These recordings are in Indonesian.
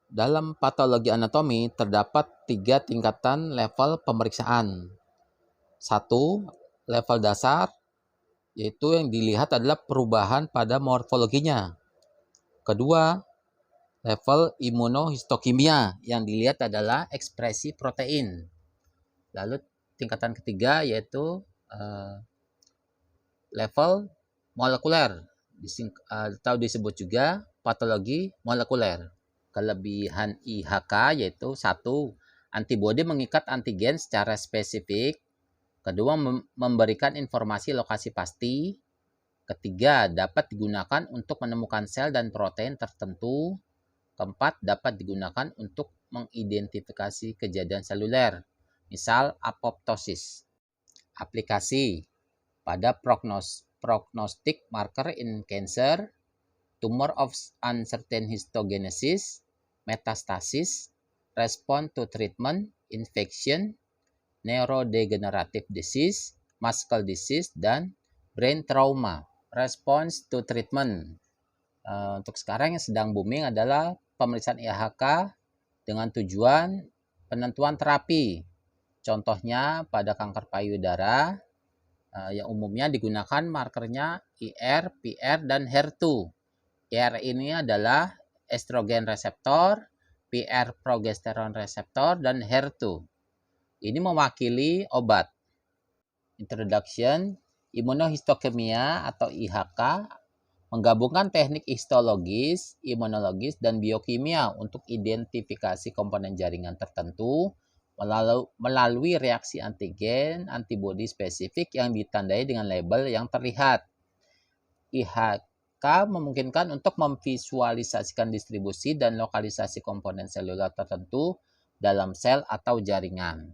Dalam patologi anatomi terdapat 3 tingkatan level pemeriksaan. 1. Level dasar, yaitu yang dilihat adalah perubahan pada morfologinya. Kedua, level imunohistokimia, yang dilihat adalah ekspresi protein. Lalu tingkatan ketiga yaitu level molekuler, atau disebut juga patologi molekuler. Kelebihan IHK yaitu 1. Antibodi mengikat antigen secara spesifik. Kedua, memberikan informasi lokasi pasti. Ketiga, dapat digunakan untuk menemukan sel dan protein tertentu. Keempat, dapat digunakan untuk mengidentifikasi kejadian seluler, misal apoptosis. Aplikasi pada prognostic marker in cancer, tumor of uncertain histogenesis, metastasis, response to treatment, infection, neurodegenerative disease, muscle disease, dan brain trauma. Response to treatment. Untuk sekarang yang sedang booming adalah pemeriksaan IHK dengan tujuan penentuan terapi. Contohnya pada kanker payudara, yang umumnya digunakan markernya IR, PR, dan HER2. IR ini adalah estrogen reseptor, PR progesteron reseptor, dan HER2. Ini mewakili obat. Introduction, imunohistokimia atau IHK menggabungkan teknik histologis, imunologis, dan biokimia untuk identifikasi komponen jaringan tertentu melalui reaksi antigen, antibodi spesifik yang ditandai dengan label yang terlihat. IHK memungkinkan untuk memvisualisasikan distribusi dan lokalisasi komponen seluler tertentu dalam sel atau jaringan.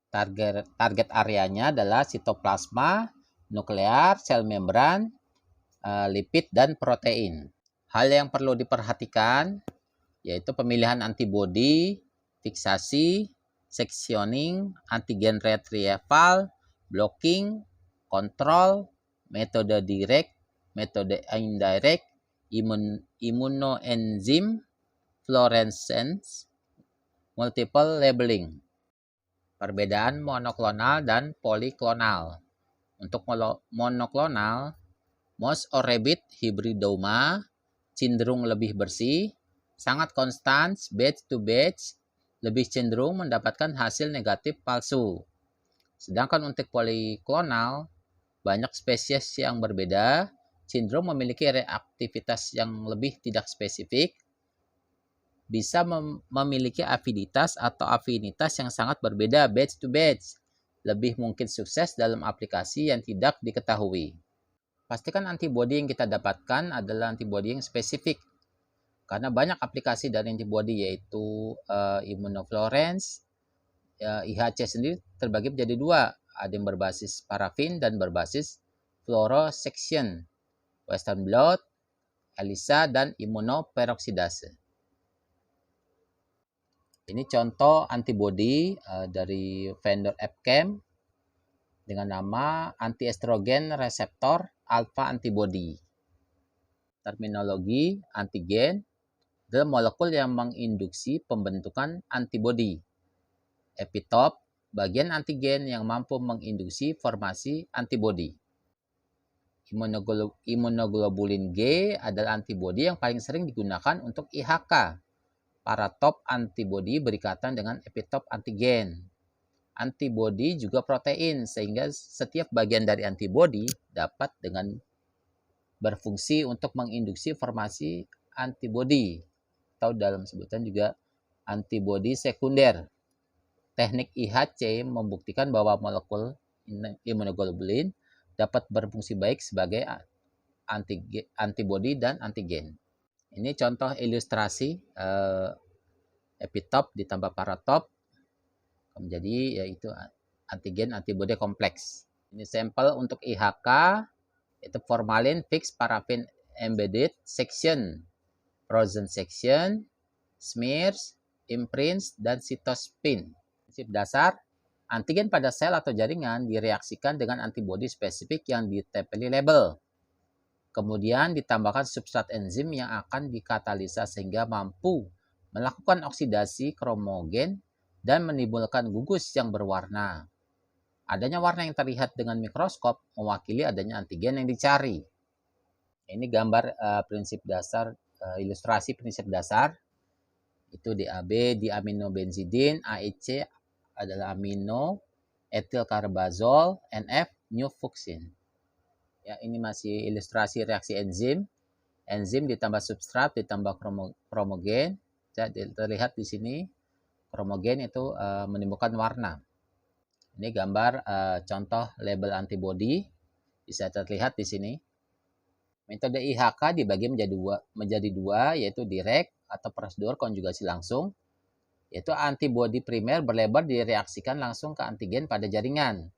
Target areanya adalah sitoplasma, nuklear, sel membran, lipid, dan protein. Hal yang perlu diperhatikan yaitu pemilihan antibodi, fiksasi, sectioning, antigen retrieval, blocking, kontrol, metode direct, metode indirect, immunoenzim, fluorescence, multiple labeling. Perbedaan monoklonal dan poliklonal. Untuk monoklonal, Mouse or rabbit hybridoma cenderung lebih bersih, sangat konstan, batch to batch, lebih cenderung mendapatkan hasil negatif palsu. Sedangkan untuk poliklonal, banyak spesies yang berbeda cenderung memiliki reaktivitas yang lebih tidak spesifik, bisa memiliki afinitas atau afinitas yang sangat berbeda batch to batch, lebih mungkin sukses dalam aplikasi yang tidak diketahui. Pastikan antibodi yang kita dapatkan adalah antibodi yang spesifik. Karena banyak aplikasi dari antibodi yaitu immunofluorescence, IHC sendiri terbagi menjadi 2. Ada yang berbasis parafin dan berbasis fluorosection, western blot, ELISA, dan immunoperoksidase. Ini contoh antibodi dari vendor Abcam dengan nama antiestrogen reseptor alpha antibody. Terminologi antigen adalah molekul yang menginduksi pembentukan antibodi. Epitop, bagian antigen yang mampu menginduksi formasi antibodi. Immunoglobulin G adalah antibodi yang paling sering digunakan untuk IHK. Paratop antibodi berikatan dengan epitop antigen. Antibodi juga protein, sehingga setiap bagian dari antibodi dapat dengan berfungsi untuk menginduksi formasi antibodi, atau dalam sebutan juga antibodi sekunder. Teknik IHC membuktikan bahwa molekul immunoglobulin dapat berfungsi baik sebagai antibodi dan antigen. Ini contoh ilustrasi epitop ditambah paratop menjadi yaitu antigen antibodi kompleks. Ini sampel untuk IHK, itu formalin, fixed, paraffin embedded, section, frozen section, smears, imprints, dan cytospin. Prinsip dasar, antigen pada sel atau jaringan direaksikan dengan antibodi spesifik yang ditempeli label. Kemudian ditambahkan substrat enzim yang akan dikatalisa sehingga mampu melakukan oksidasi kromogen, dan menimbulkan gugus yang berwarna. Adanya warna yang terlihat dengan mikroskop mewakili adanya antigen yang dicari. Ini gambar prinsip dasar, ilustrasi prinsip dasar. Itu DAB, diaminobenzidin, AEC adalah amino, etilkarbazol, NF, newfuxin. Ya, ini masih ilustrasi reaksi enzim. Enzim ditambah substrat ditambah kromogen. Ya, terlihat di sini kromogen itu menimbulkan warna. Ini gambar contoh label antibody, bisa terlihat di sini. Metode IHK dibagi menjadi dua, yaitu direct atau prosedur konjugasi langsung, yaitu antibody primer berlebar direaksikan langsung ke antigen pada jaringan.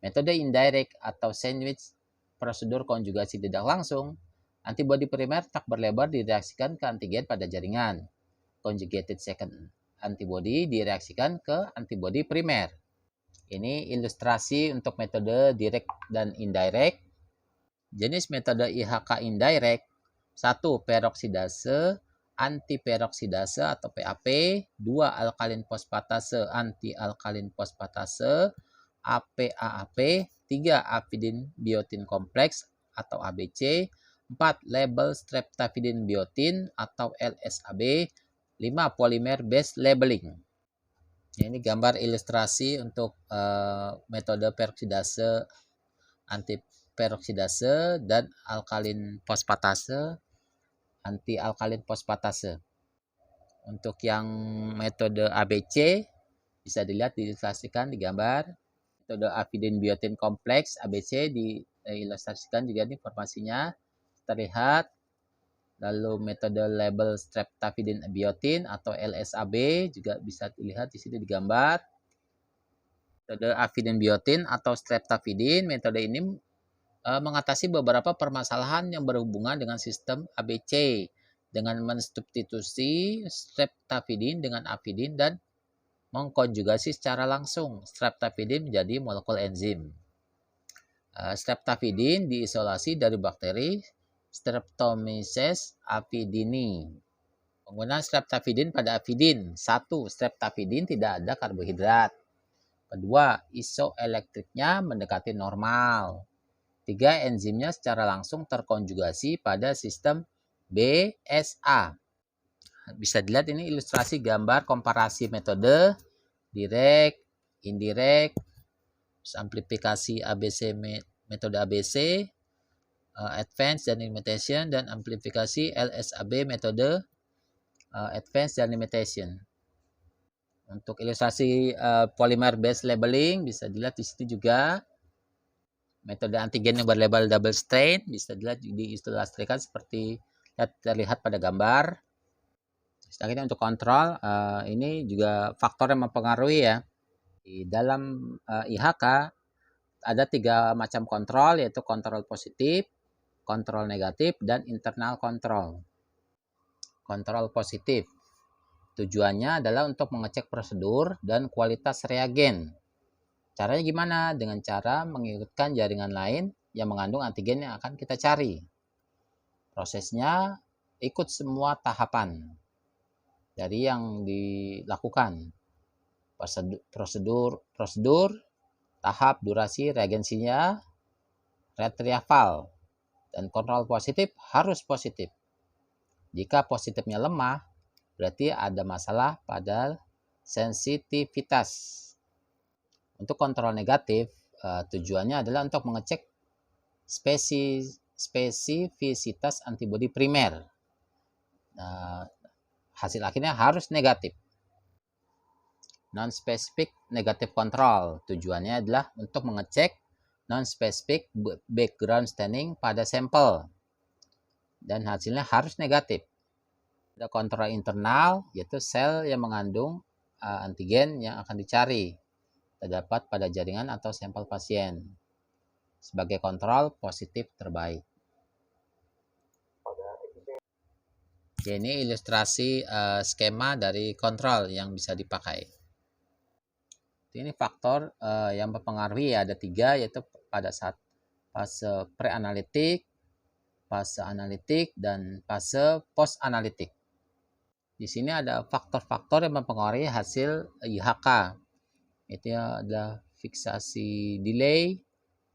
Metode indirect atau sandwich prosedur konjugasi tidak langsung, antibody primer tak berlebar direaksikan ke antigen pada jaringan. Conjugated second antibody direaksikan ke antibody primer. Ini ilustrasi untuk metode direct dan indirect. Jenis metode IHK indirect: 1. Peroksidase antiperoksidase atau PAP, 2. Alkalin fosfatase anti-alkalin fosfatase APAAP, 3. Apidin biotin kompleks atau ABC, 4. Label streptavidin biotin atau LSAB, 5. Polymer base labeling. Ini gambar ilustrasi untuk metode peroksidase, antiperoksidase, dan alkalin fosfatase, anti-alkalin fosfatase. Untuk yang metode ABC bisa dilihat diilustrasikan di gambar. Metode apidin biotin kompleks ABC diilustrasikan juga nih informasinya terlihat. Lalu metode label streptavidin biotin atau LSAB juga bisa dilihat di sini di gambar. Metode apidin biotin atau streptavidin, metode ini mengatasi beberapa permasalahan yang berhubungan dengan sistem ABC dengan mensubstitusi streptavidin dengan apidin dan mengkonjugasi secara langsung streptavidin menjadi molekul enzim. Streptavidin diisolasi dari bakteri Streptomyces apidini. Penggunaan streptavidin pada apidin. 1. Streptavidin tidak ada karbohidrat. Kedua, isoelektriknya mendekati normal. 3. Enzimnya secara langsung terkonjugasi pada sistem BSA. Bisa dilihat ini ilustrasi gambar komparasi metode direct, indirect, amplifikasi ABC, metode ABC, advanced dan limitation, dan amplifikasi LSAB metode advanced dan limitation. Untuk ilustrasi polymer base labeling bisa dilihat di situ juga. Metode antigen yang berlabel double strain bisa dilihat diilustrasikan seperti terlihat pada gambar. Selanjutnya untuk kontrol, ini juga faktor yang mempengaruhi ya. Di dalam IHK ada 3 macam kontrol, yaitu kontrol positif, kontrol negatif, dan internal kontrol. Kontrol positif tujuannya adalah untuk mengecek prosedur dan kualitas reagen. Caranya gimana? Dengan cara mengikutkan jaringan lain yang mengandung antigen yang akan kita cari. Prosesnya ikut semua tahapan dari yang dilakukan. Prosedur, tahap, durasi, reagensinya, retrieval, dan kontrol positif harus positif. Jika positifnya lemah, berarti ada masalah pada sensitivitas. Untuk kontrol negatif, tujuannya adalah untuk mengecek spesifisitas antibodi primer. Hasil akhirnya harus negatif. Non-specific negative control tujuannya adalah untuk mengecek non-specific background staining pada sampel dan hasilnya harus negatif. Ada kontrol internal, yaitu sel yang mengandung antigen yang akan dicari terdapat pada jaringan atau sampel pasien sebagai kontrol positif terbaik. Ini ilustrasi skema dari kontrol yang bisa dipakai. Ini faktor yang mempengaruhi ya, ada 3, yaitu pada saat fase pre-analitik, fase analitik, dan fase post-analitik. Di sini ada faktor-faktor yang mempengaruhi hasil IHK. Itu adalah fiksasi delay,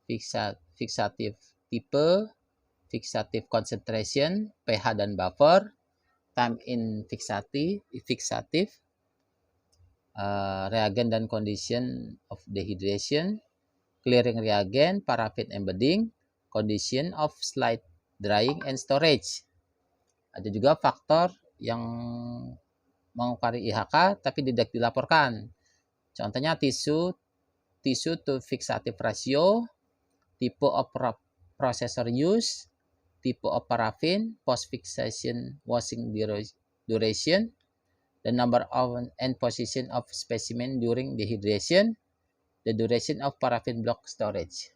fixative type, fixative concentration, pH dan buffer, time in fixative, reagent dan condition of dehydration, clearing reagent, paraffin embedding, condition of slide drying and storage. Ada juga faktor yang mengurangi IHK tapi tidak dilaporkan. Contohnya tisu to fixative ratio, type of processor use, type of paraffin, post fixation washing duration, the number of and position of specimen during dehydration, the duration of paraffin block storage.